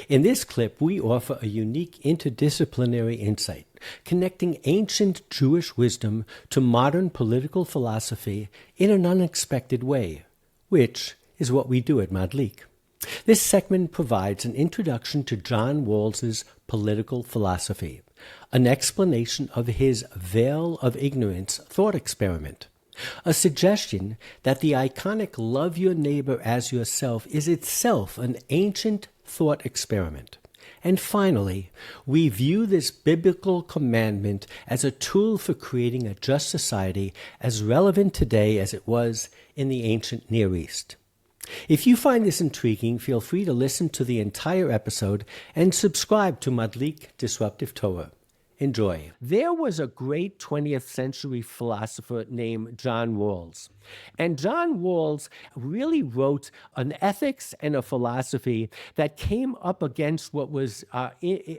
In this clip, we offer a unique interdisciplinary insight, connecting ancient Jewish wisdom to modern political philosophy in an unexpected way, which is what we do at Madlik. This segment provides an introduction to John Rawls's political philosophy, an explanation of his veil of ignorance thought experiment, a suggestion that the iconic love your neighbor as yourself is itself an ancient thought experiment. And finally, we view this biblical commandment as a tool for creating a just society as relevant today as it was in the ancient Near East. If you find this intriguing, feel free to listen to the entire episode and subscribe to Madlik Disruptive Torah. Enjoy. There was a great 20th century philosopher named John Rawls. And John Rawls really wrote an ethics and a philosophy that came up against what was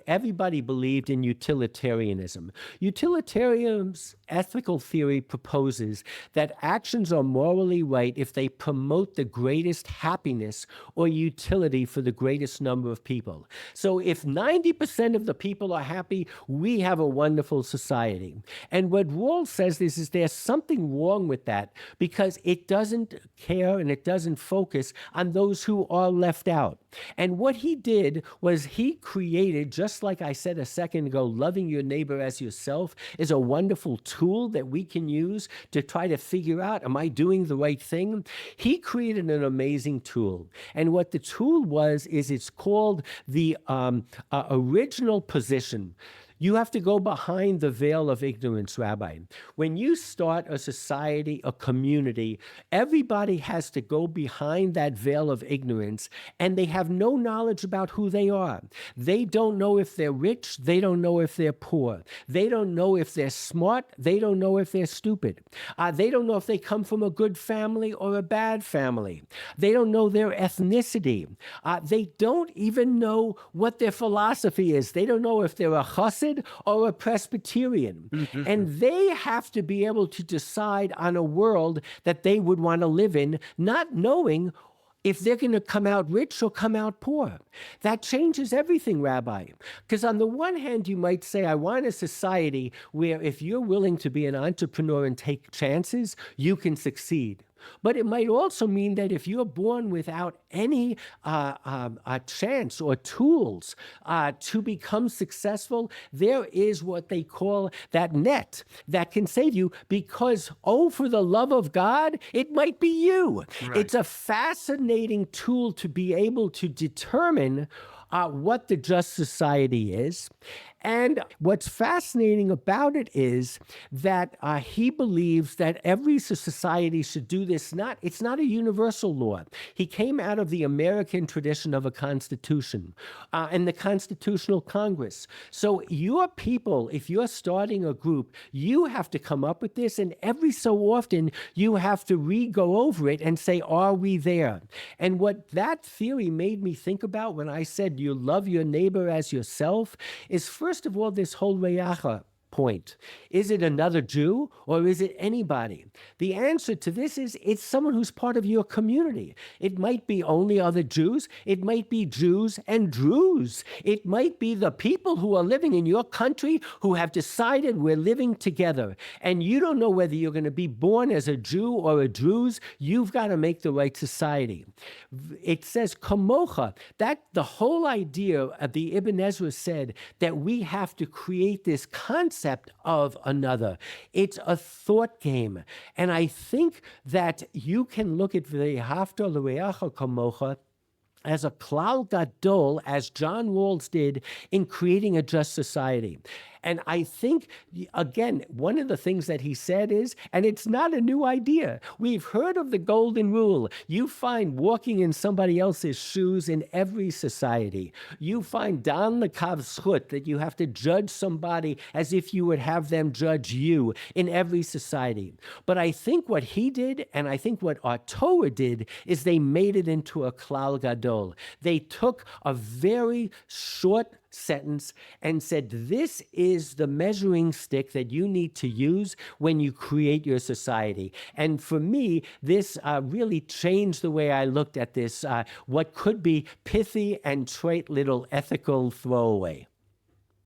everybody believed in utilitarianism. Utilitarianism's ethical theory proposes that actions are morally right if they promote the greatest happiness or utility for the greatest number of people. So if 90% of the people are happy, we have a wonderful society. And what Rawls says is there's something wrong with that because it doesn't care and it doesn't focus on those who are left out. And what he did was he created, just like I said a second ago, loving your neighbor as yourself is a wonderful tool that we can use to try to figure out, am I doing the right thing? He created an amazing tool. And what the tool was, is it's called the original position. You have to go behind the veil of ignorance, Rabbi. When you start a society, a community, everybody has to go behind that veil of ignorance, and they have no knowledge about who they are. They don't know if they're rich. They don't know if they're poor. They don't know if they're smart. They don't know if they're stupid. They don't know if they come from a good family or a bad family. They don't know their ethnicity. They don't even know what their philosophy is. They don't know if they're a chassid or a Presbyterian. And they have to be able to decide on a world that they would want to live in, not knowing if they're going to come out rich or come out poor. That changes everything, Rabbi. Because on the one hand, you might say, I want a society where if you're willing to be an entrepreneur and take chances, you can succeed. But it might also mean that if you're born without any chance or tools to become successful, there is what they call that net that can save you because, oh, for the love of God, it might be you. Right. It's a fascinating tool to be able to determine what the just society is. And what's fascinating about it is that he believes that every society should do this. It's not a universal law. He came out of the American tradition of a constitution and the Constitutional Congress. So your people, if you're starting a group, you have to come up with this, and every so often you have to re-go over it and say, are we there? And what that theory made me think about when I said you love your neighbor as yourself is, first of all, this whole reyacha point. Is it another Jew or is it anybody? The answer to this is it's someone who's part of your community. It might be only other Jews. It might be Jews and Druze. It might be the people who are living in your country who have decided we're living together. And you don't know whether you're going to be born as a Jew or a Druze. You've got to make the right society. It says kamocha. That the whole idea of the Ibn Ezra said that we have to create this concept of another. It's a thought game. And I think that you can look at V'ahavta l'reacha kamocha as a klal gadol, as John Rawls did in creating a just society. And I think, again, one of the things that he said is, and it's not a new idea, we've heard of the golden rule. You find walking in somebody else's shoes in every society. You find dan l'kav zchut, that you have to judge somebody as if you would have them judge you in every society. But I think what he did, and I think what our Torah did, is they made it into a klal gadol. They took a very short sentence and said, this is the measuring stick that you need to use when you create your society. And for me, this really changed the way I looked at this, what could be pithy and trite little ethical throwaway.